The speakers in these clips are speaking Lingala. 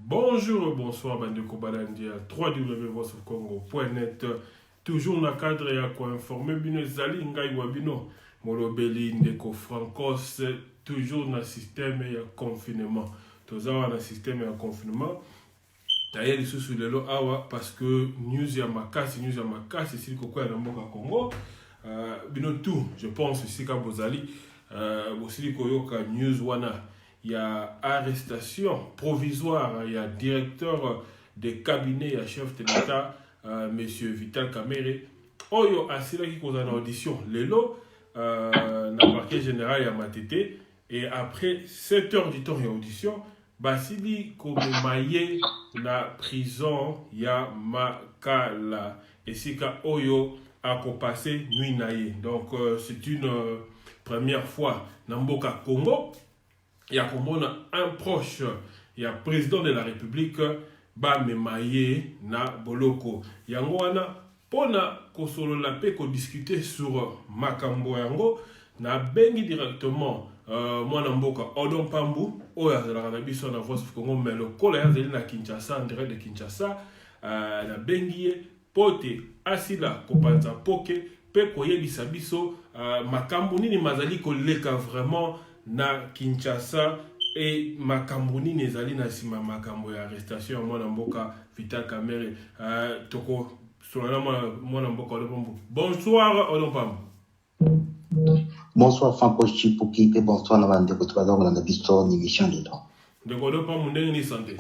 Bonjour, bonsoir, Bandeko Balandia, www.voiceofcongo.net. Toujours dans le cadre et à quoi informer, Bino Zali, Ngai Wabino, Molobeli, Ndeko Francos, toujours dans le système et confinement. Toujours dans le système et confinement. D'ailleurs, ils sont sur le lot parce que news ya makasi, ici le Koko et Namboka Congo. Bino tout, je pense, ici qu'à Bozali, aussi Koyoka News Wana. Il y a arrestation provisoire, il y a directeur de cabinet, il y a chef de l'État, M. Vital Kamerhe. Oyo asila qui cause en audition. Lelo, dans le parquet général, il y a Matete. Et après 7 heures du temps, il y a audition. Basili, comme maillé, la prison, il y a Makala. Et c'est qu'à Oyo a passé nuit naïe. Donc, c'est une première fois dans Mboka Congo. Il y a comme un proche, il y a président de la République, Bamemaye na Boloko. Il y a pona kosolo la paix ko discuter sur makambo yango na bengi directement mwana mboka Odon Pambu oya za la biso na Voice of Congo mais le kola ya zeli na Kinshasa en direct de Kinshasa na bengi pote asila kopanza poke pe koyebisa biso makambo nini mazali koleka vraiment na Kinshasa et makambo nini ezali na sima makambo ya arrestation ya mwana mboka Vital Kamerhe toko solana mwana mboka Odon Pambu. Bonsoir Odon Pambu. Bonsoir Franco Chipuki et bonsoir Navande Kotubazor dans la bisto émission de temps. De Odon Pambu ndenge ni santé.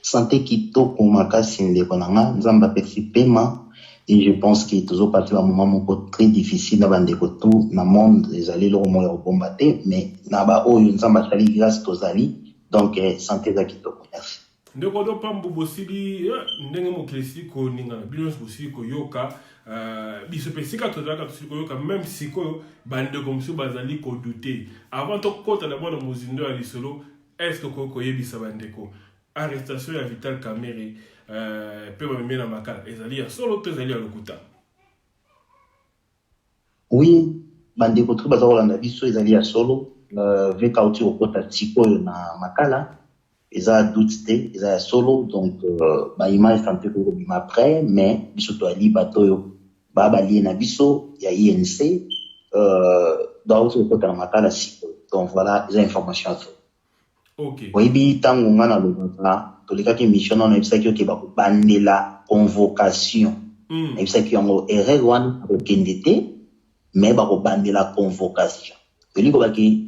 Santé kitoko makasi ndeko nanga nzamba pesi pema. Et je pense qu'il est toujours parti à un moment très difficile dans le tout dans le monde. Les alliés leur ont combattu, mais naba o une samba sali grâce aux alliés. Donc santé za kitoko. Merci. Ndeko Odon Pambu bosili ndenge mo classique ninga bilons bosili ko yoka biso pesika tozaka tosili ko yoka même si ko bande comme si bazali ko douter avant to kota na bona mozindo ya lisolo est-ce que ko yebisa bandeko arrestation ya Vital Kamerhe pe bamena makala ezali ya solo to ezali ya lokuta. Oui, bandeko tu bazala na biso ezali ya solo veka uti okota tiko na makala eza doute eza ya solo donc ba image santé ko bima après mais biso to ali batoyo ba bali na biso ya INC donc okota na makala siko donc voilà les informations. OK. Oui, tango ngana lokota tolekaki mission on ebisa ki ba bandela convocation ebisa ki yango erreur wana okende te mais ba bandela convocation elingo baki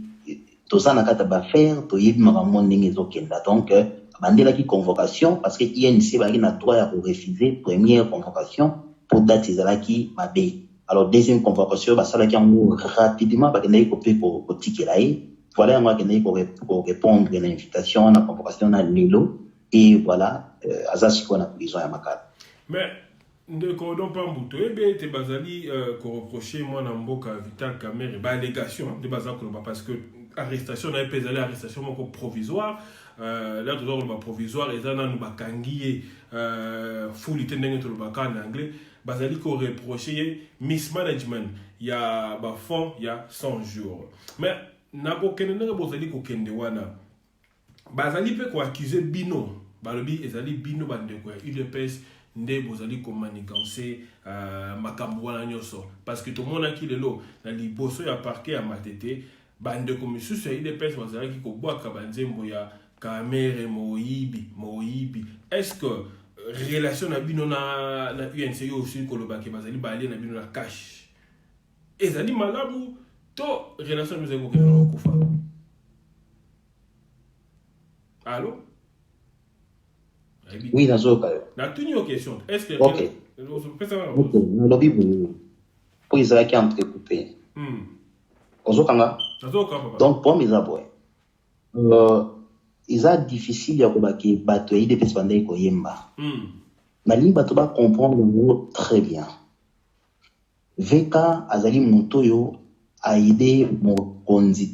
tozana kata ba faire to yebi makambo ndenge ezokenda donc bandela ki convocation parce que INC baki na droit ya refuser première convocation pour date ezalaki mabe. Alors deuxième convocation basalaki yango rapidement bakendaki ko tikela ye. Voilà moi qui n'ai pour répondre à l'invitation à la convocation à Lilo et voilà Azasi qu'on a prison à Makala. Mais de Odon Pambu to ebe te bazali ko reprocher moi na mboka Vital Kamerhe ba allégation de bazako parce que arrestation na epezali arrestation moko provisoire là toujours le provisoire ezana no bakangi full ndenge to le baka en anglais bazali ko reprocher mismanagement ya ba fond ya 100 jours mais nako kende nga bozali ko kende wana bazali pe ko accuser bino balobi ezali bino bandeko ya UDPS nde bozali ko manigancer makambo wana nyoso parce que tout le monde a qui lelo na liboso ya parquet ya Matete bandeko misusu ya UDPS bazali ko bwaka banzembo ya Kamerhe moyibi est-ce que relation na bino na UNC yo aussi ko lobaki bazali bali na bino na cash ezali malabu to relation nous avons quelque chose. Allô? Oui, dans ce cas. La toute question. Est-ce que OK. Le lobby pour Israël qui est entrecoupé. Donc pour mes abonnés. Il est difficile de combattre battre des personnes ko yemba. Na limba to ba comprendre très bien. Veka azali motoyo a aidé mon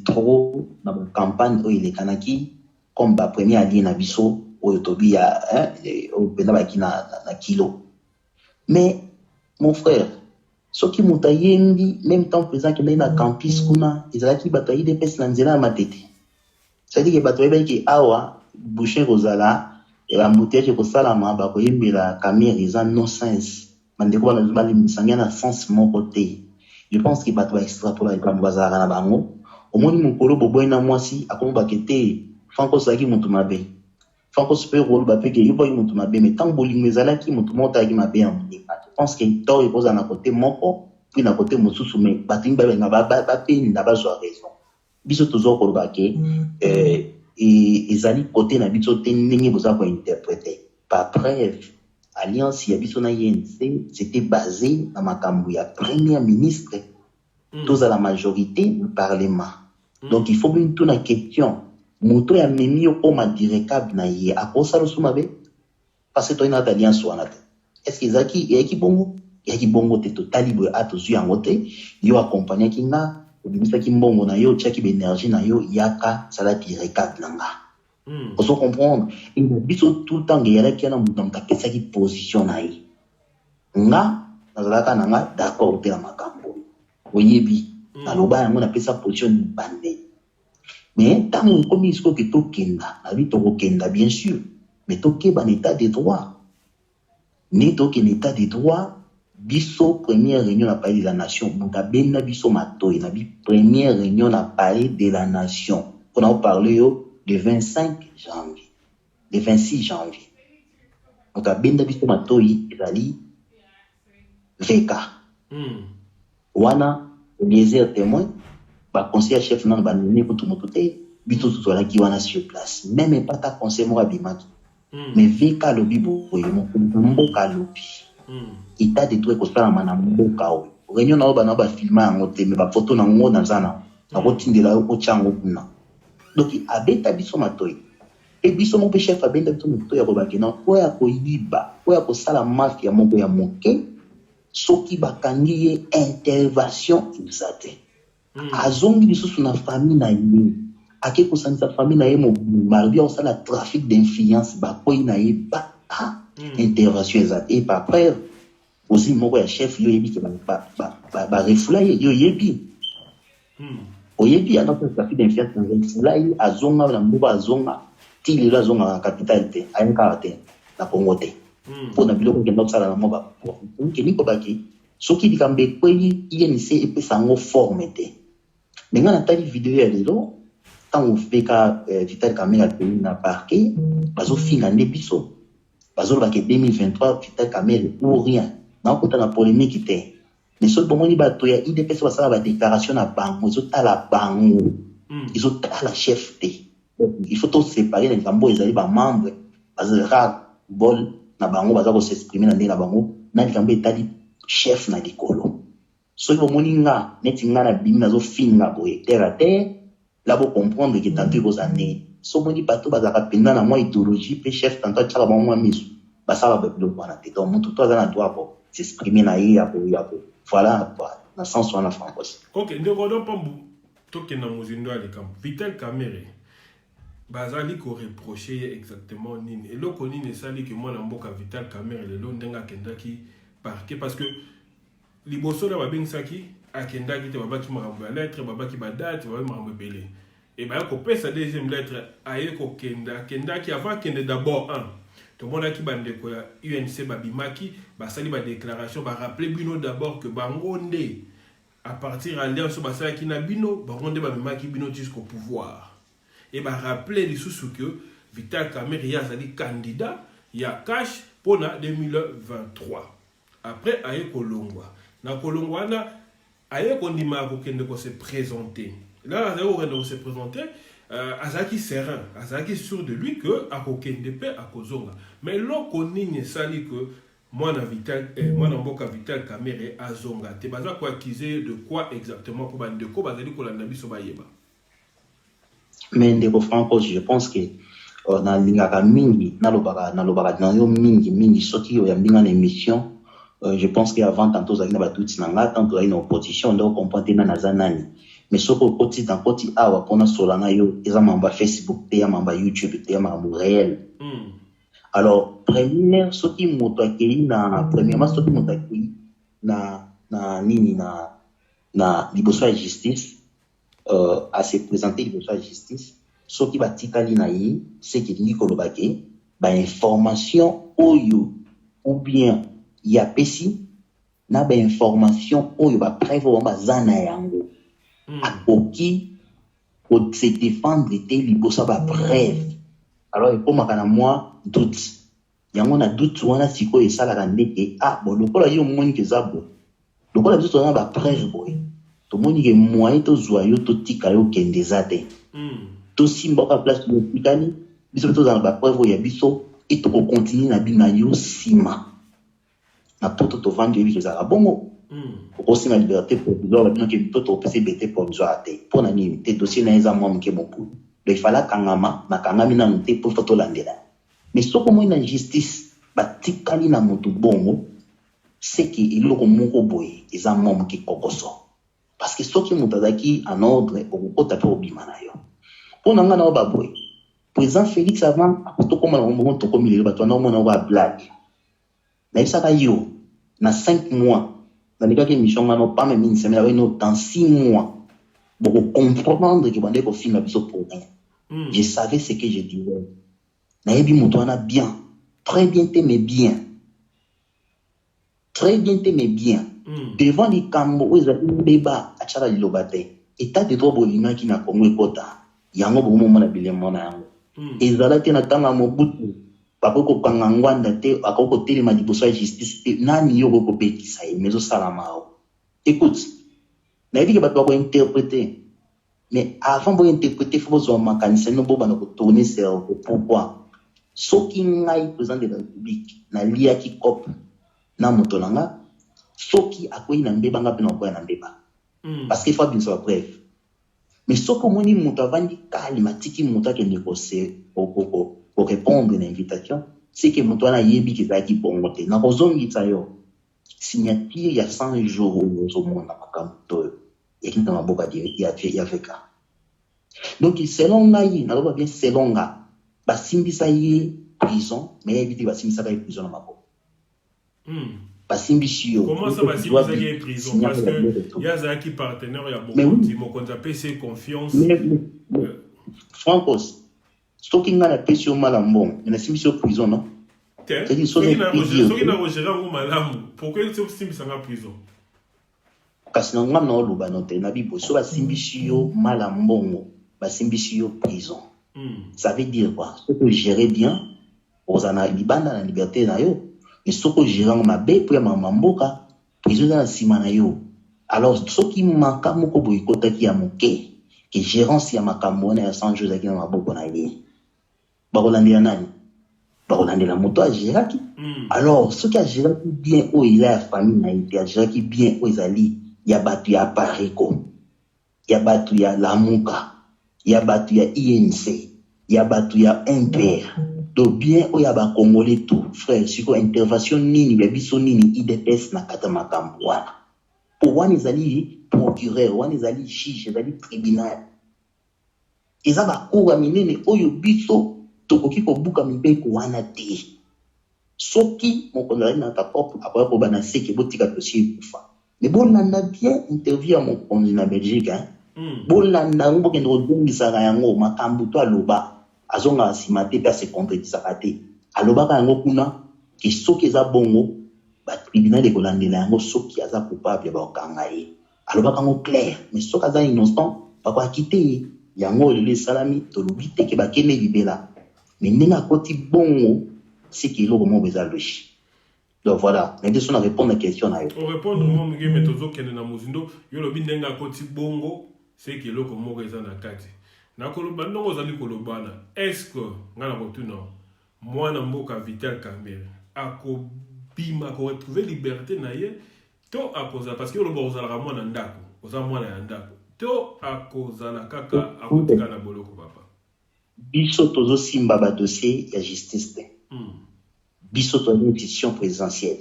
trop dans la campagne où il est kanaki comme ba premier allié na biso au tobi ya au benabaki na kilo. Mais mon frère ce qui mutayembi même temps présent que na campus kuna ezalaki batayi de pes na nzela Matete. C'est-à-dire que batayi ba ki awa boucher kozala et la embouteillage kosalama bakoyembela caméra eza non sens bandeko balimbisanga na sens moko te. Je pense que bato baextrapole likambo bazalaka na bango omoni mokolo boboyi na mwasi akomi bakete Franco azalaki moto mabe Franco mpe koloba mpe ke yo boyi moto mabe mais ntango bolingo ezalaki moto moko azalaki mabe ya moleka. Je pense que tort ekozala na kote moko puis na kote mosusu mais bato mingi babenga bapenda bazwa raison. Biso tozwa koloba ke ezali kote na biso te ndenge boza kointerprete. Par preuve alliance ya biso na INC c'était basé na makambo ya premier ministre toza la majorité du parlement. Donc il faut bien tout la question moto ya memi okoma direcable na ye akosala somabe parce que toi na alliance wana te. Est-ce que ezaki bongo te totali boye atozwi yango te yo accompagner kinga obimisaki mbongo na yo otiaki baénergie na yo yaka salaki direcable na nga. On se comprendre. Et biso tout le temps ngeyalaki yana moto apesaki position na ye nga nazalaka na nga d'accord te na makambo oyebi naloba yango napesa position bande. Mais ntango okomi siko ke tokenda nabi tokokenda bien sûr mais tokeba na état de droit ne tokende état de droit biso première réunion na palais de la nation moto abenda biso matoyi na bi première réunion na palais de la nation on a parlé le 25 janvier le 26 janvier moto abenda biso matoyi ezali VK wana Eliezer témoin ba conseiller chef nan ba nini ko tout moto te biso tozalaki wana sur place même pas ta conseil moko abimaki mais VK lobi boye mboka lobi état de droit kosalama na mboka oyo réunion na bana ba filma yango te mais ba photo na ngo na zana akotindela yo kochango kuna donc abeta biso matoyi et biso mo pe chef abenda biso matoyi akobaki na oya koyiba oya kosala mafia moko ya moke soki bakangi ye intervention exacte azongi lisusu na famille na ye ake kosanisa famille na ye mobimba osala trafic d'influence bakoyi na ye ba intervention exacte et par preuve aussi moko ya chef yo yebi ke ba refula ye yo yebi oyebi anoko trafic d'influence na refula ye azonga na mboka azonga tili la zonga na capitale te ayenka te na Congo te pona biloko kenda kusala na moba ke niko baki soki dikambe kweli INC epesa ngo forme te menga na tali video ya lelo tango feka Vital Kamerhe pays na parquet bazo finga nde biso bazo ba ke 2023 Vital Kamerhe ou rien na kota na polémique te mais so bomoni bato ya IDPS basala ba déclaration na bango zo tala bango izo tala chef te il faut tout séparer les gambo ezali ba membre bazara bol na bango baza ko s'exprimer na ndenge na bango na likambo etali chef na likolo soki bomoni nga neti nga na bimi nazo finga boye terre à terre là bo comprendre que tanto ikoza nde so moni bato bazaka penda na mwa idéologie pe chef tanto atchaka ba mwa misu basala ba biloko wana te donc mutu to aza na droit pour s'exprimer na ye ya voilà na sens wana francos. Ok, ndeko do pambu tokenda mozindo ya likambo Vital Kamerhe bazali ko reprocher exactement nini eloko nini esali ke mwana mboka Vital Kamerhe lelo ndenga akendaki parquet parce que liboso na babengisaki akendaki te babaki makambo ya lettre babaki badate babaki makambo ebele et baya kopesa deuxième lettre aye kokenda akendaki avant akende d'abord tomonaki bandeko ya UNC babimaki basali badéclaration barappele bino d'abord que bango nde à partir alliance basalaki na bino bango nde babimaki bino jusqu'au pouvoir et rappeler lisusu que Vital Kamerhe azali candidat ya cash pour 2023 après aye kolongwa na kolongwa na aye kondima kokende ko se présenter là aye kokende ko se présenter azaki serein azaki sûr de lui que akokende pe akozonga mais loko nini sali que mwana mboka Vital Kamerhe azonga te baza ko accuser de quoi exactement pour bandeko bazali kolanda biso bayeba. Mais ndeko Franco je pense que na lingaka mingi nalobaka na yo mingi soki yo ya mbinga na émission je pense que avant tantôt zali na batuti na nga tantôt zali na opposition ndo comprendre na nazanani mais soko koti dans koti awa pona solana yo eza mamba Facebook te ya mamba YouTube te ya mamba réel alors première soki moto akei na premièrement soki moto akei na nini na liboso ya justice à se présenter liboso ya justice Ce qui va tikali na ye, c'est que ni kolobake, ba information oyo, ou bien ya pesi, na ba information oyo ba preuve o ba zana yango. Akoki, pour se défendre, te libosa ba preuve. Alors, il faut makana moi, doute. Yango na doute, wana siko et sala randeke, bon, le kola yo moni ke zabo. Le kola doute wana ba preuve boy. To moni ke moyen to zoyo to tika yo kende zate. To simba ka place to tikani, biso to dans ba preuve ya biso et to continue na bima yo sima. Na poto to vendre biso za bongo. Aussi la liberté provisoire, la bien que tout au PCBT provisoire pour na ni te dossier na eza mom ke beaucoup. Le fala kangama na kangami na nte pour photo landela. Mais ce comme une injustice batikali na motu bongo, c'est que il loko moko boy eza mom ke kokoso. Parce que ce qui mutazaki en ordre au kota pe obima na yo. Pour na ngana ba boy. Président Félix avant to comme na mo to comme il ba to na mo na ba blague. Na isa ka yo na 5 mois dans les cas que mission n'ont pas même une semaine, dans 6 mois, pour comprendre que on film a pour rien. Je savais ce que je disais. Naïbi Moutouana bien, très bien t'aimais bien, très bien t'aimais bien. Devant les Cambo, ils avaient un débat à Tchara Lobate. État de droit bolima qui n'a connu kota. Yango bomo mona bilemon na yango. Ezalaki na tanga mobutu. Bakoko kangangwanda te akoko telema liboso ya justice te nani yo ko bekisa ye mezo salamao. Écoute, na dit que bato ko interpréter. Mais avant de interpréter faut zo makanisa no boba na ko tourner cerveau. Pourquoi? Soki ngai président de la République na lia ki cop na motolanga soki akoyi na mbeba ngapi na ko na mbeba. Parce qu'il faut bien ça bref. Mais soko moni muto avandi kalimatiki muto ke négocier pour répondre à l'invitation, c'est que mon toit yebi qui va qui bon côté. Na kozongi tayo signature il y a 100 jours au monde na makamto et qui na boka di ya fait ka. Donc selon ngai na loba bien selon nga ba simbisa ye prison mais éviter ba simbisa ka prison na mako. Ba simbisio. Comment ça va simbisa ye prison parce que ya za qui partenaire ya beaucoup di mo konza PC confiance. Francos ce qui n'a pas sur malambon, il a simbi sur prison, non? C'est-à-dire, ce qui n'a pas géré en malam, pourquoi il s'est simbi en prison? Parce que nous avons le noté, na bibo, so ba simbi sur malambon, ba simbi sur prison. Ça veut dire quoi? Ce que gérer bien, aux ana libanda la liberté na yo, mais ce que gérer en mabe pour ya mamboka, prison na sima na yo. Alors, ce qui manque moko boyikota ki ya moke, que gérance ya makambo na ya 100 jours aki na maboko na ye. Barolandela nani? Barolandela moto a géraki. Alors, ce qui a géré bien où il a la famille na été, a géré bien où ils allaient, ya batu ya Pareko, ya batu ya Lamuka, ya batu ya INC, ya batu ya MPR. Donc bien où ya ba Congolais tout, frère, siko intervention nini, ya biso nini, IDPS na kata makambo wana. Pour wana izali procureur, wana izali juge, izali tribunal. Iza ba koura minene oyo biso tokoki kobuka mibeko wana te. Soki mokonzi na kapop akoya ko bana seke botika dossier kufa. Mais bon nanda bien interview à mokonzi na Belgique hein. Bon nanda ngo kendo dungisa yango makambu to aloba azonga simate pe se concrétiser te. Aloba ka yango kuna ke soki za bongo ba tribunal de kolandela yango soki aza coupable ba okanga ye. Aloba ka ngo clair mais soki aza innocent ba ko akite yango le salami to lobite ke ba kene libela. Mais n'enga koti bongo c'est qu'il est vraiment besoin de lui. Donc voilà, maintenant on répond à la question là. On répond au moment mais tozo kene na muzindo yo lobi n'enga koti bongo c'est qu'il est vraiment besoin na kati. Na koloba ndongo zali kolobana. Est-ce que ngana kotuna moi na mboka Vital Kamerhe ako bima ko retrouver liberté na ye to akoza parce que lo bozala mwana ndako, oza mwana ya ndako. To akozala kaka akotika na boloko papa. Biso tozo simba ba dossier ya justice te. Biso to une institution présidentielle.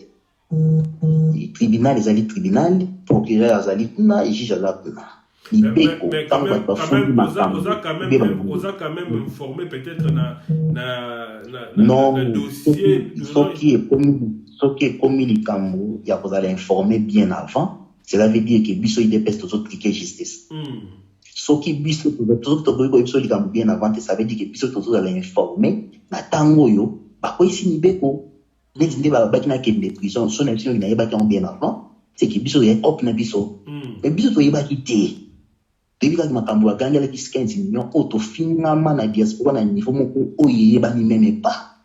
Le tribunal les ali tribunal, procureur azali kuna, juge azali kuna. Mais quand même, quand même informé peut-être na dossier. Ce qui est commis le Cameroun, il y a informé bien avant. Cela veut dire que biso IDPS tozo cliquer justice. Ce qui biso to bien avant, ça veut dire que biso to za informer na tango yo ba ko isi ni beko les ndé ba ba kina kende prison so na biso na yeba ki bien avant c'est que biso ya op na biso mais biso to yeba ki te depuis que makambo aganga la 15 millions auto finalement na diaspora na niveau moko oyeba ni même pas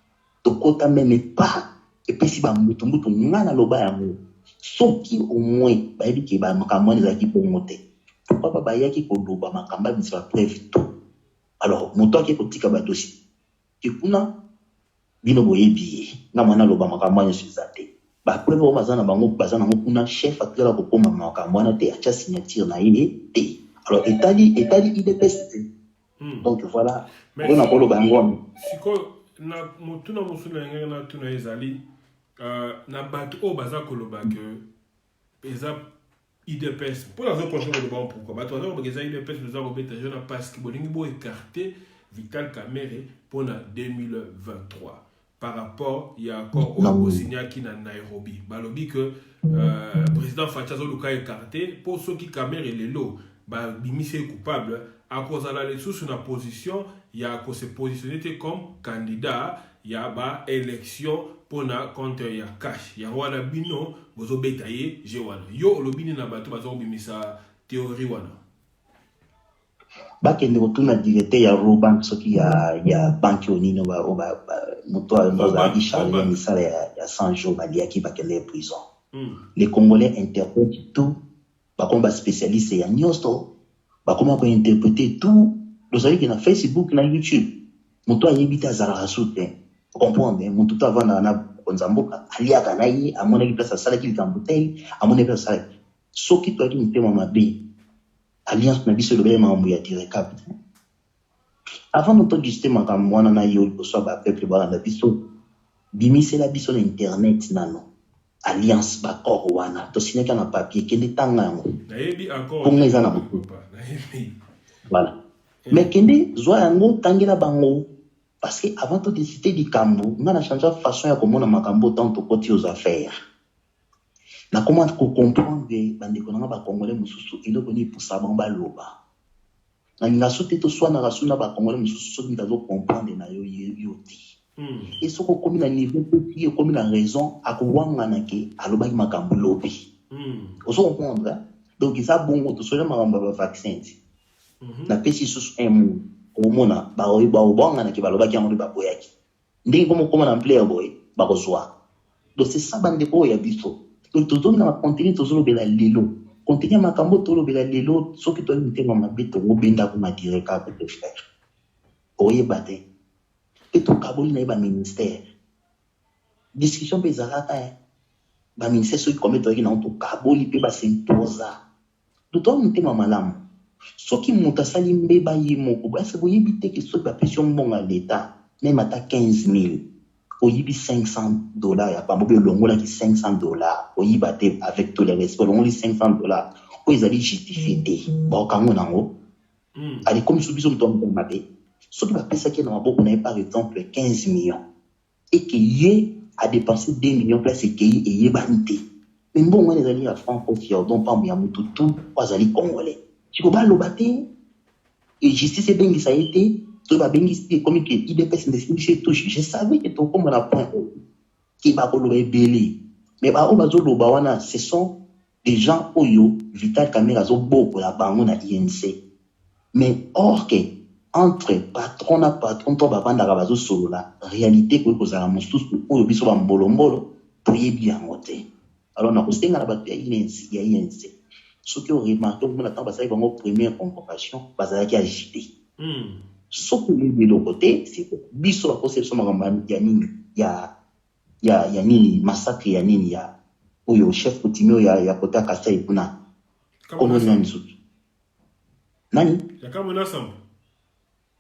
to kota même pas et puis si ba mutu ngana loba yango soki au moins ba yebi ke ba makambo za ki pongote pourquoi pas yaki ko loba makamba bi sa preuve tout alors moto ki ko tika ba dossier ki kuna bino boyebi na mwana loba makambo ya suzate ba preuve o mazana bango bazana ngo kuna chef akela ko koma makambo na te acha signature na ile te alors etali IDPS donc voilà on a polo bango siko na mutuna musuna nganga na tuna ezali na bato o baza koloba que eza IDPS pour la prochaine de bon pourquoi bato baza ko eza IDPS nous avons beta jeune parce que bolingi bo écarter Vital Kamerhe pour la 2023 par rapport il y a encore au signé qui na Nairobi balobi que président Fachazo Luka écarté pour ceux qui Kamerhe lelo ba bimise coupable à cause de la sous une position il y a que se positionner comme candidat il y a ba élection pour na contre ya cash ya wana bino bozo betaye je wana yo lobini na bato bazo bimisa théorie wana bakende kotuna directeur ya Robank soki ya banki onino ba moto ndoza Charles misala ya 100 jours baliaki bakende prison les Congolais interprètent tout bakoma spécialiste ya nyosto bakoma ko interpréter tout dosali que na Facebook na YouTube moto ayebita azala rasute comprendre moto to avant na konzamboka aliaka na ye amona ki place sala ki kambuteli amona place sala soki to aki mtema mabe alliance na biso lobele mambo ya direct avant notre système makambo wana na yo so ba peuple ba na biso bimise la biso na internet nano alliance ba corps wana to signaka na papier kende tanga yango na yebi encore pour les ana voilà mais kende zo yango tangela bango parce que avant de décider du cambo on a changé façon ya komona makambo tant au côté aux affaires na comment comprendre bandeko na ba congolais mususu eloko ni pour ça bamba loba na nga sote to soit na rasuna ba congolais mususu so ndazo comprendre na yo yoti et ce ko komi na niveau petit et komi na raison akowanga na ke aloba ki makambo lobi oso comprendre donc ça bongo to so na makambo ba vaccin na pesi sous un omona ba obanga na ke baloba ki yango ba boyaki ndenge komo koma na player boy ba kozwa donc c'est ça bandeko ya biso donc tout na contenu to zolo bela lelo contenu makambo to lo bela lelo soki to mutema mabito go benda ko ma direct ka peut faire oye baté et to kaboli na ba ministère discussion pe zalaka ba ministère soki comme to ki na to kaboli pe ba s'imposa to mutema malamu soki mutasali mbeba yimo ko est-ce que vous yibite que soki ba pression bon à l'état même à 15 000 oyibi $500 ya pa mbobe longola ki $500 oyiba te avec tous les respects longola $500 o ezali justifié ba kango nango ali comme subiso mtombe mabe soki ba pesa ki na maboko na par exemple 15 millions et que yé a dépensé 2 millions place que yé banité mais bon on ezali à franco fier donc pas ya mutu tout azali congolais tu ko ba lobate et justice bengi ça a été to ba bengi comme que IDPS ndesi touche je savais que to comme na point qui ba ko lo ebeli mais ba o ba zo lo ba wana ce sont des gens oyo Vital Kamerhe zo boko la bango na INC mais or que entre patron na patron to ba banda ka bazo solo la réalité ko za la mosusu oyo biso ba mbolombolo to yebi yango te alors na ko stenga na ba ya INC ce qui aurait remarqué on attend parce que bango première convocation bazalaki agité ce que de l'autre côté c'est que biso la conception makambo ya nini ya nini massacre ya nini ya oyo chef coutumier ya kota Kasai kuna kono nani sutu nani yakamona samba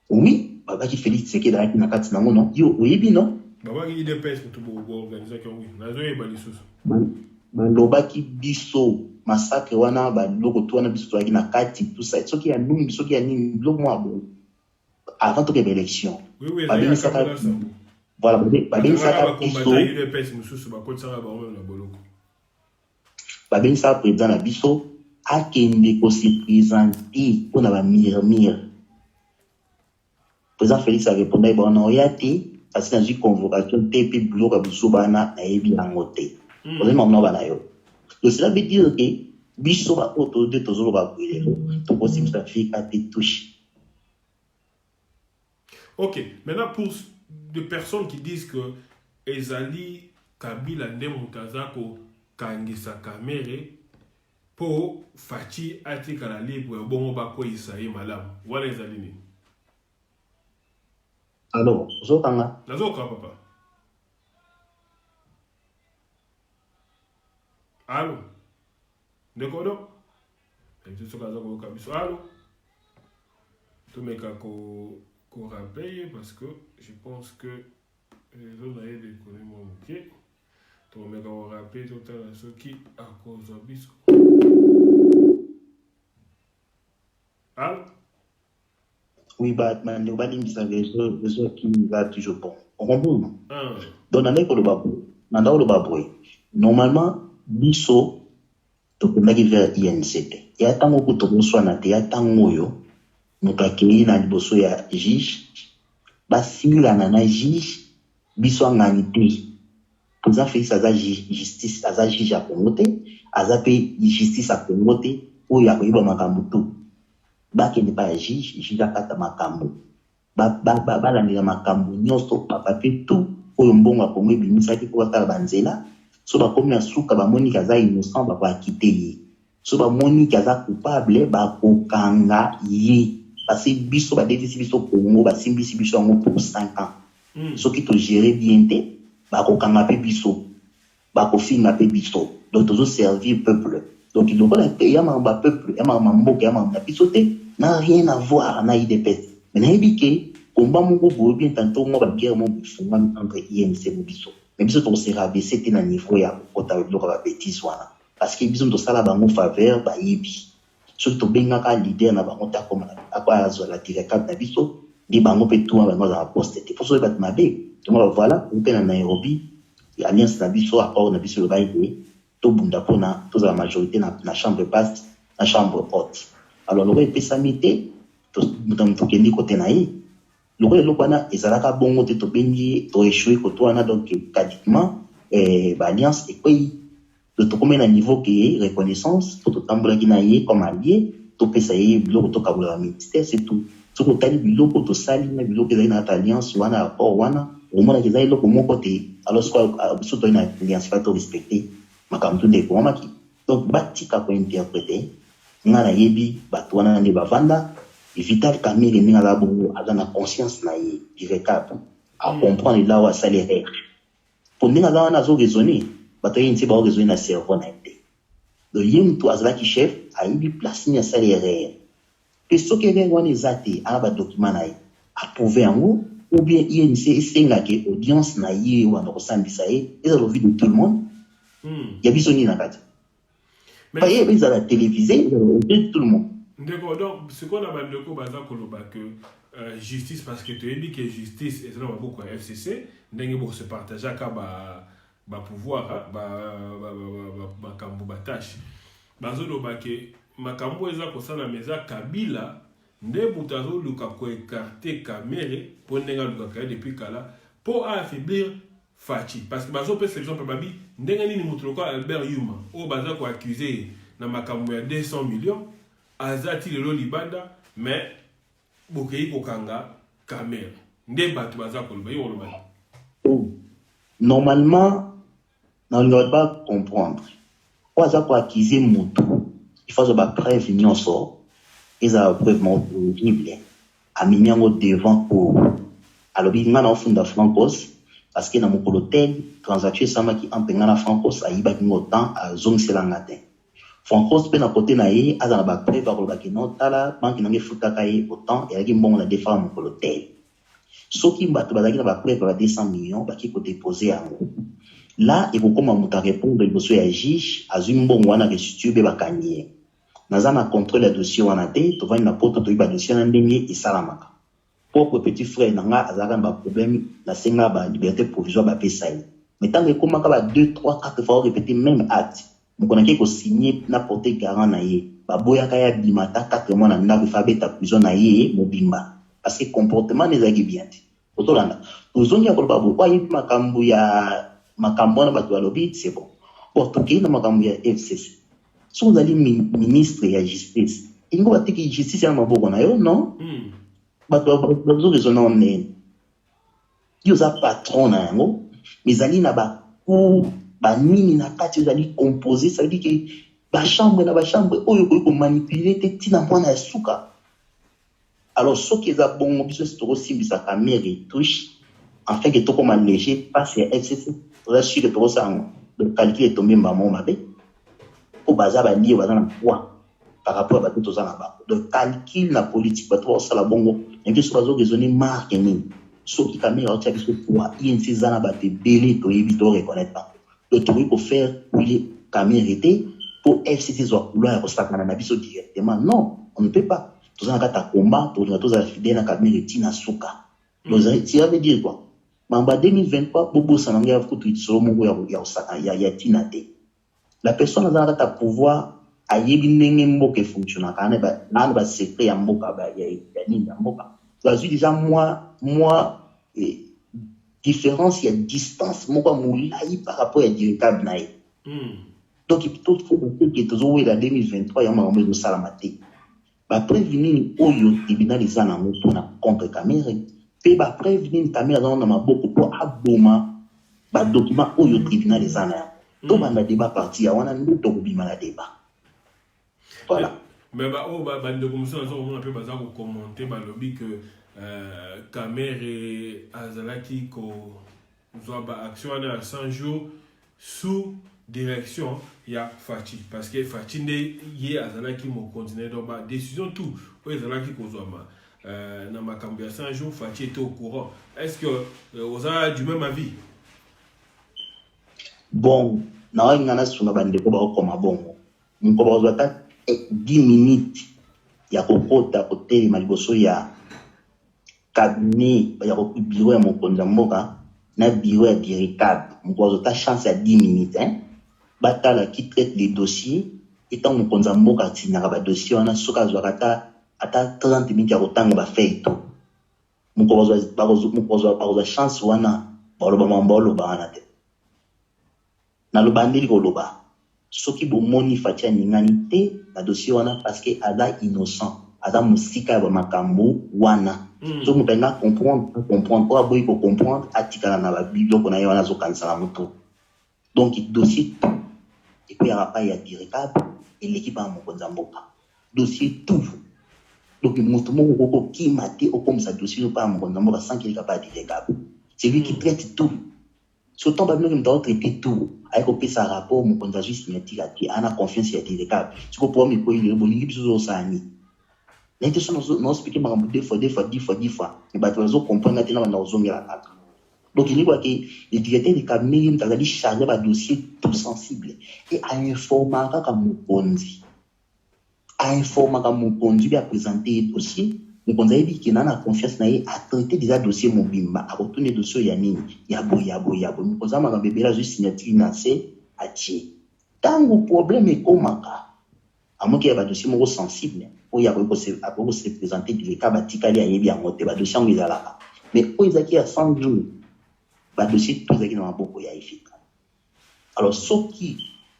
oui babaki Félix Tshisekedi na kati nango non yo oyebi non babaki IDPS to bo organiser ko oui nazo yeba lisusu balobaki biso massacre wana ba loko to wana biso to na kati tout ça soki ya nini soki ya nini loko mwa bo avant toute élection oui voilà babengisa biso UDPS mususu ba kotsa ba on na boloko babengisa président na biso akende ko se présenter pour na ba mire. Président Félix a répondu à bon oyati parce que dans une convocation TP bloc abusubana na ebi angote. Vous avez maintenant banayo. Donc cela veut dire que biso ba autour de tozolo ba brûler. To possible ça fait à te touche. OK, maintenant pour des personnes qui disent que ezali Kabila nde mutazako kangisa kamere po fachi atikala libre bongo bako isaye malamu. Wala ezali ni. Alors, zokanga. Nazoka papa. Allô? Dekodo? Et soka zako kabiso. Allô? Tout me kako ko rappelle parce que je pense que les autres avaient déconné mon bouquet. Tout me kako rappelle tout à ceux qui à cause de biso. Allô? Oui, Batman, le badim qui savait ce qui va toujours bon. On comprend. Donc, dans l'école, le baboué, normalement, biso, to kundaki vers INCP. Ya tango ko to so na te ya tango yo, mukakeli na liboso ya juge, ba simila na juge, biso ngani te. Président Félix aza justice, aza juge a Congo te, aza pe justice a Congo te, o ya koyiba makambo tu. Bakende pa juge akata makambo balandela makambo nyonso papape tout oyo mbongo akongo ebimisaki po batala banzela so bakomi na suka bamoni kaza innocent bakoakite ye so bamoni kaza coupable bakokanga ye parce biso badefisi biso Congo basimbisi biso yango pour 5 ans soki togere bien te bakokanga pe biso bakofinga pe biso donc tozoservir peuple. Donc, il y a un peuple, il y a un mboka, il y a un pisoté, n'a rien à voir, n'a IDPS. Mais n'a ébiqué, combat mon groupe, bien tantôt, moi, la guerre, mon bouffon, entre INC et Biso. Mais Biso, on s'est rabaissé, c'était un niveau, il y a un peu de bêtise, parce que Biso, on s'est là, en faveur, bah, yebi. Surtout, bien, un leader, n'a pas monté à comment, à quoi, la direction de Biso, des bangos, peut tout, dans la poste. Il faut se battre ma baie. Donc, voilà, on peut en Nairobi, l'alliance de Biso, accord de Biso, le bail, tout bunda pona toute la majorité na chambre basse na chambre haute alors le roi pesamité tout kendi côté naï le roi lokwana ezalaka bongo te to bengi to échouer côté wana donc quasiment alliance et puis de to comme na niveau qui reconnaissance tout tambola ki naï comme allié to pesaye biloko to kabula ministère c'est tout ce ko tali biloko to sali na biloko za na alliance wana or wana au moins ezali loko moko te alors quoi surtout une alliance pas to respecter makamtu de komaki donc batika ko interpréter ngana yebi batwana ne bavanda Vital Kamere ninga la bongo azana conscience na ye véritable à comprendre là où a salaire pour ninga la na zo raisonner bataye nti ba raisonner na cerveau na été donc yem to azala ki chef a yebi place ni salaire que ce que les wana ezate a ba document na ye approuver en ou bien INC senga ke audience na ye wana ko sambisa ye ezalo vie de tout le monde. Il y a besoin d'un cadre. Mais il y a besoin de la téléviser, de tout le monde. D'accord, donc ce qu'on a besoin de que justice, parce que tu as dit que justice est beaucoup à FCC, pour se partager à pouvoir, ma tâche. Makambo eza kosala meza Kabila nde butazo luka ko écarter Kamere pour nenga luka depuis kala pour affaiblir Fachi parce que bazo pe exemple babi ndenga nini mutuloko Albert Yuma o baza ko accuser na makambo ya 200 millions azati lelo libanda mais bokei kokanga Kamere nde batu baza ko loba yo loba normalement on ne doit pas comprendre o baza ko accuser mutu il faut ba preuve nyonso eza preuve horrible a minyango devant pour alors binga na funda Francos parce que dans mon hôtel transaction sama qui empengana Francos ayiba kingo temps a zone selangate Francos pe na côté na ye azana ba preuve ba ko kino tala banki nange futa kai autant et aki mbongo na defa mon hôtel soki mbatu bazaki na ba preuve ba 200 millions ba ki ko déposer yango là il faut comment muta répondre le dossier ya juge azumi mbongo wana ke sitube ba kanye nazana contrôle le dossier wana te to va na poto to ba dossier na ndenge isalamaka pour petit frère nanga azaka ba problème la senga ba liberté provisoire ba pesaï mais tant que comment ba 2 3 4 fois répéter même acte mokonaki ko signer na porter garant na ye baboya kaya bimata 4 mois na ndako fabeta prison na ye mobimba parce que comportement nezaki bien te otolanda tozongi ya koloba bo kwa yebi makambo na bato balobi c'est bon bon tokei na makambo ya FCC so ozali ministre ya justice ingo batiki justice ya maboko na yo non bato bazorezona onene yo oza patron na yango mizali na bacour banini na kati ozali composé ça veut dire que bachambre oyo koyi komanipule te ntina mwana ya suka alors soki eza bongo biso si tokosimbisaka mairie touche afin que tokoma léger passe ya FCC oza sûr que tokosala yango le calcul etombi mbamo mabe po baza balie baza na poids par rapport à bato toza na bango le calcul na politique bato bakosala bongo yango so bazoraisonne marke nini soki kamere aotia biso poids inc eza na bato ebele toyebi to reconnaître bango donc tokoki kofaire couler kamere te pour FCC zwa couloir ya kosakana na biso directement non on ne peut pas toza na kati ya combat tozala fidèle na kamere tina suka donc ça veut dire quoi mamba 2023 bobosana ngai afukutu itsolo moko ya kosaka ya tina te la personne aza na kati ya pouvoir ayebi ndenge mboka efonctionnaka nani basecret ya mboka ya nini ya mboka azwi déjà moi différence ya distance moko ya molai par rapport ya directable na ye donc il faut que tozowela 2023 ya makambo ezosalama te bapreuve nini oyo tribunal eza nango mpona contre camere mpe bapreuve nini camere azango na maboko mpo aboma badocument oyo tribunal eza na yango tobanda débat parti ya wana nde tokobima na débat voilà mais bandeko mosusu nazomona mpe baza kokommente balobi ke camere azalaki kozwa baaction wana ya 100 jours sous direction ya Fachi parce que Fachi nde ye azalaki mokonzi na donc ba décision tout oyo ezalaki kozwama na makambo ya 100 jours Fachi était au courant. Est-ce que vous avez du même avis? Bon, na wa ngana sunga bandeko ba okoma bongo nko bazwa ta 10 minutes ya kokota kotelema liboso ya cabinet ya bureau ya mokonzi mboka na bureau ya directable nko bazwa ta chance ya 10 minutes batala qui traite les dossiers étant mokonzi mboka tinaka ba dossier wana soka zwaka ata 30 minutes ya kotanga ba fait to mukozwa chance wana baloba mambolo bana te na lobandeli koloba soki bomoni Fachi ningani te na dossier wana parce que ada innocent ada musika ba makambo wana so mupenga comprendre pour aboyi ko comprendre atikala na ba biblio kona wana zo kansala muto donc dossier et puis il y a pas ya directable et l'équipe a mokonza mboka dossier tout donc mutu moko koko ki maté au comme ça dossier pas mokonza mboka sans qu'il capable directable c'est lui qui traite tout surtout ba même dans traiter tout avec au pesa rapport mokonza juste signature qui ana confiance ya directable tu ko pour me ko ile bolingi biso zo sani l'intention non expliquer makambo deux fois et ba tu zo comprendre tena bana ozongela kaka. Donc il dit que le directeur de cabinet il chargé par dossier tout sensible et a informé comme Mokonzi bien présenter le dossier Mokonzi a dit qu'il a confiance na a traité déjà dossier mobimba a retourné dossier yanini yabo Mokonzi a bébé la juste signature na c'est a tié tant le problème est comme à moins qu'il y a un dossier moko sensible où il y a se présenter du cas batikali a yebi a monter ba dossier on là mais où ils a 100 jours ba dossier tout ça na maboko ya ifika alors ceux qui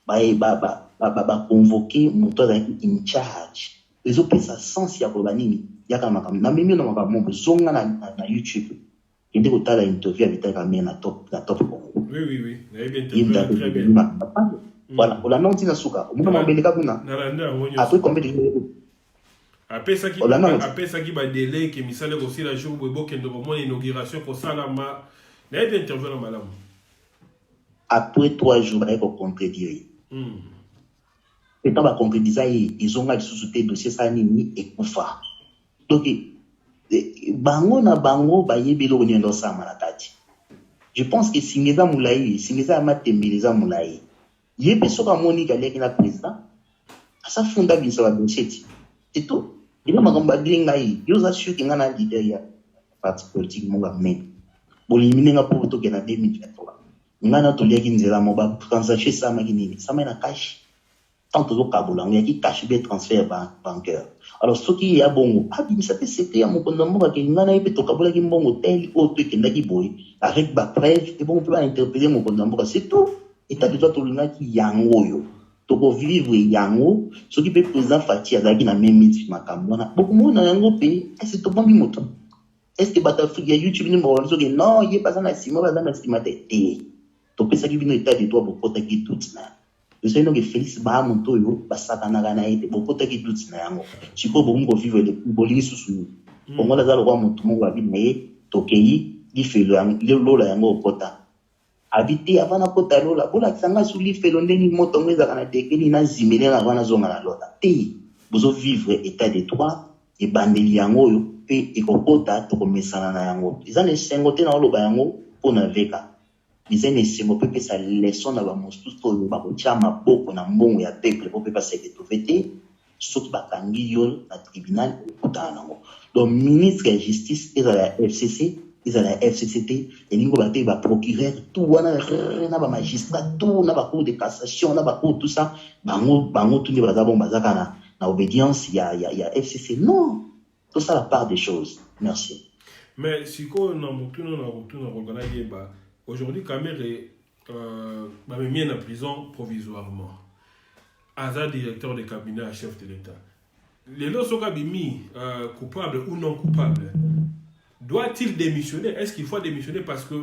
ba convoquer moto in charge les autres ça sens ya ko banini ya kama na mimi na makambo zonga na YouTube inde ko tala interview avec ta caméra na top oui na bien très bien voilà on annonce na suka on m'a beleka kuna après combien de apesa ki ba délai ke misale ko sila jour bo kendo ko mon inauguration ko sala ma na bien interview na malamu après 3 jours avec au contredire et quand va concrétiser ils ont sous dossier ça nini et kufa donc bango na bango ba yebelo ko nyendo sa malakati je pense que singeza mulai singeza matembeleza mulai yebe soka monika leki na président asa funda bisa ba dossier c'est tout il a makambo adinga yi yo za sûr que ngana leader ya parti politique mo ga men bolimine nga po to gena 2023 ngana to leki nzela mo ba transaction sama kinini sama na cash tant que Kaboula, il y a qui cache des transferts bancaires. Alors, ce qui est à bon, ça peut secret à mon condamnement, qui n'a pas de Kaboula qui est bon hôtel, autre qui n'a pas boy, avec ma preuve, et bon, on peut interpeller mon condamnement, c'est tout. Et t'as besoin de tout le monde qui yango yo. Toko vivre yango, ce qui peut présenter Fatih à qui n'a même mis ma caméra. Beaucoup de monde a yango payé, et c'est tout bon bimoto. Est-ce que Batafri, il y a YouTube, il y a non, il y a pas ça, il y a pas ça, il y a pas ça, donc, ça qui vient état de toi pour protéger tout ça. Je sais que Félix Bahamonto, Basakana, pour protéger tout ça. Si vous voulez vivre les bolis sous pour moi, là, le roi Montomo va vivre, Tokei, il fait le lola au kota. Habiter avant la kota lola, pour la sanga sous l'île, fait l'ondé, moto, mais à la déquille, n'a zimélé avant la zone à la lota. Vous vivre état de toi, et bandeli yango, et kokota, to komesana na yango. Ils ont les 5 dans le bayango, pour navega. Ils ont laissé mon peuple sa leçon dans la monstre pour le barotia ma beaucoup na mbongo ya peuple pour peuple se retrouver sauf bakangi yo na tribunal kutanango. Donc ministre de justice ils à la FCC ils à la FCCT et lingo baté ba procureur tout wana na ba magistrat tout na ba cour de cassation na ba cour tout ça bango tout ni bazabon bazaka na obédience il y a FCC non tout ça la part des choses. Merci. Mais si on a regardé aujourd'hui, Kamere est mis en prison provisoirement. Aza directeur de cabinet à chef de l'État. Les lois sont mis coupables ou non coupables. Doit-il démissionner? Est-ce qu'il faut démissionner parce que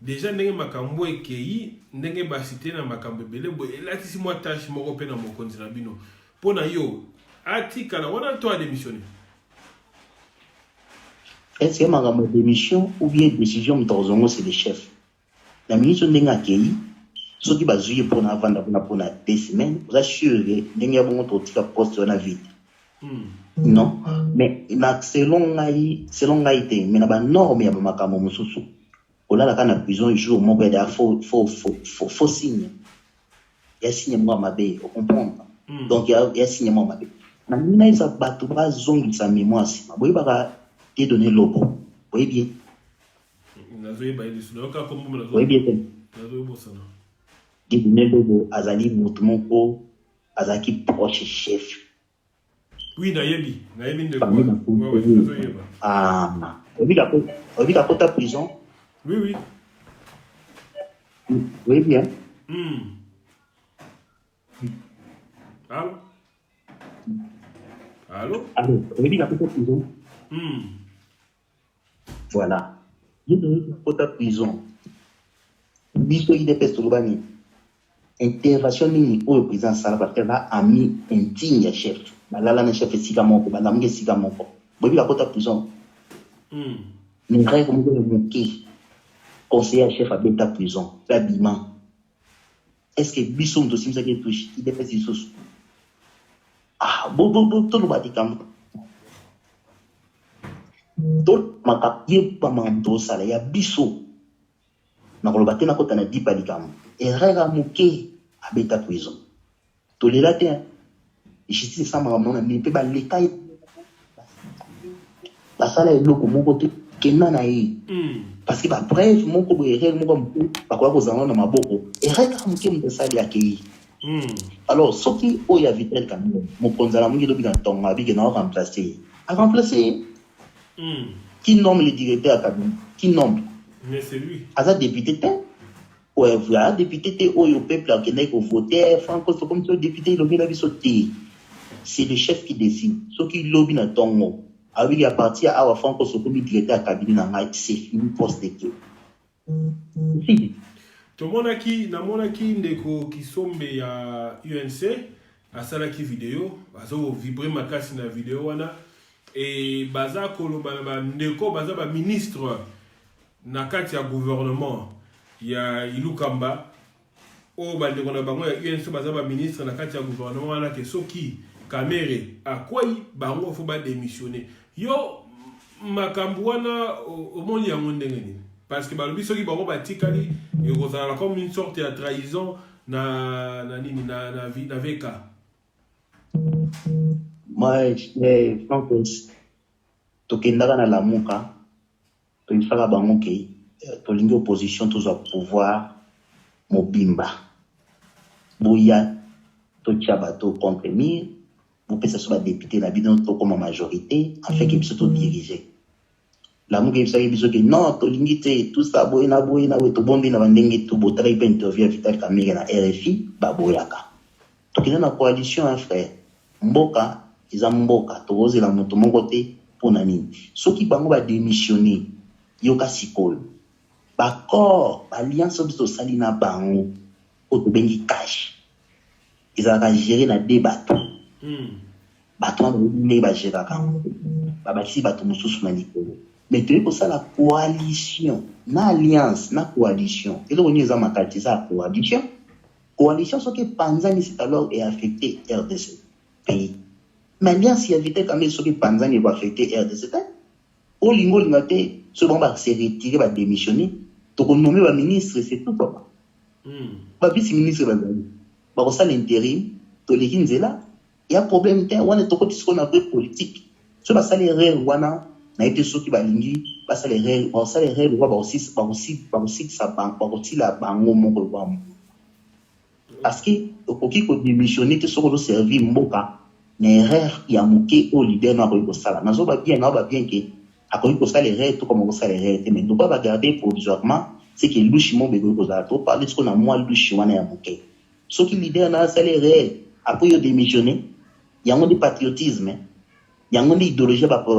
déjà n'est makambo et kei n'est pas cité dans makambo belé et là si moi tâche mon repère dans mon continent bino. Pour na yo ati kana on a le droit de démissionner. Est-ce que makambo démission ou bien décision m'tozongo c'est le chef? La ministre n'a accueilli, ceux qui basent pour la vente pour 2 semaines, vous assurez, il y a bon autre poste sur la vie. Non, mais selon l'haïté, mais la norme, il y a ma caméra sous. On a la prison, il joue mon père, faux signe. Il y a signe moi ma belle, vous comprenez? Donc il y a signe moi ma belle. Maintenant, il s'abat tout bas, zong sa mémoire, si ma boy va te donner l'obo. Vous voyez bien? Oui, bien. Azali Moutoumoko, Azaki proche chef. Oui, Nayebi de quoi? Ah, oui, la côte prison. Oui. Oui, bien. Allô? Oui, la côte prison. Voilà. Il y a une prison. Biso il est pesturubani. Intervention ni au président Sala parce qu'elle a ami intime ya chef. Balala na chef sika moko, balamuke sika moko. Bobi la kota prison. Ni rêve comme le moké. Conseiller chef à beta prison. L'habillement. Est-ce que biso ndo simsa qui touche, il est fait sous. Ah, tout le batikam. Tout makapie pa mando sala ya biso. Na kolobate na kota na dipa likam. Erreur moké à beta prison. To le latin. Justice ça m'a ramené mais pe ba l'état la sala est loko mon côté kena na yi. Parce que ba bref mon ko erreur mon ko ba kwa ko zanga na maboko. Erreur moké mo sala ya kei. Alors ce qui o ya vitel quand même mon konzala mo ngi lobi na tonga bi ke na remplacer. A remplacer. Qui nomme le directeur à cabinet? Qui nomme? Mais c'est lui. Aza député t'es? Ouais, voilà, député t'es au peuple qui n'est qu'au voter, Franco, c'est comme ça, député, il lobby la vie sauter. C'est le chef qui décide. Ce qui lobby dans ton avec à partir à Franco, c'est comme directeur à cabinet, c'est fini poste de queue. Si. Tomona ki ndeko ki sombe ya UNC, asala ki vidéo, azo vibrer makasi na vidéo wana. Et baza koloba ndeko baza ba ministre na kati ya gouvernement ya Ilukamba o bandeko na bango ya UNC baza ba ministre na kati ya gouvernement wana ke soki Kamere akwai bango fo ba démissionner yo makambu wana omoni yango ndenge nini parce que balobi soki bango batikali ekozala comme une sorte de trahison na VK. Moi, Francos, tokendaka na lamuka, toifaka bango ke, tolingi opposition tous au pouvoir, mobimba. Boya, totia bato contre mur bopesa so badepute na bino tokoma majorité afin ke biso todiriger lamuka ebisaki biso ke non tolingi te tout ça boye na we tobombi na bandenge tu botalaki mpe interview ya Vital Kamerhe na RFI baboyaka tokende na coalition ya frère mboka eza mboka tokozela moto moko te mpona nini soki bango badémissionne yoka sikoyo baccord baalliance biso tosali na bango oyo tobengi cash ezalaka géré na de bato bato wana ndenge bagéraka yango babakisi bato mosusu na likolo mais toyei kosala coalition na alliance na coalition eloko nini eza makati eza ya coalition soki epanzani c'est alors eaffecté RDC pays mais alliance ya Vital Kamerhe soki epanzani ekoaffecté RDC te olinga olinga te soki bango base retire badémissionne tokonome baministre c'est tout papa bavice ministre bazali bakosala intérim toleki nzela ya problème te wana tokoti siko na vrai politique so basala erreur wana na ete soki balingi basala erreur kwa bakosila bango moko kwa parce que okoki kodémissionner te soko oservi mboka na erreur ya moke o leader na akoki kosala nazoba bien na ba bien ke akoki kosala erreur to koma kosala erreur te mais donc ba garder provisoirement c'est que louche mo bego kozala to parler siko na moi louche wana ya moke soki leader na asala erreur après yo démissionner yango de patriotisme yango de idéologie ba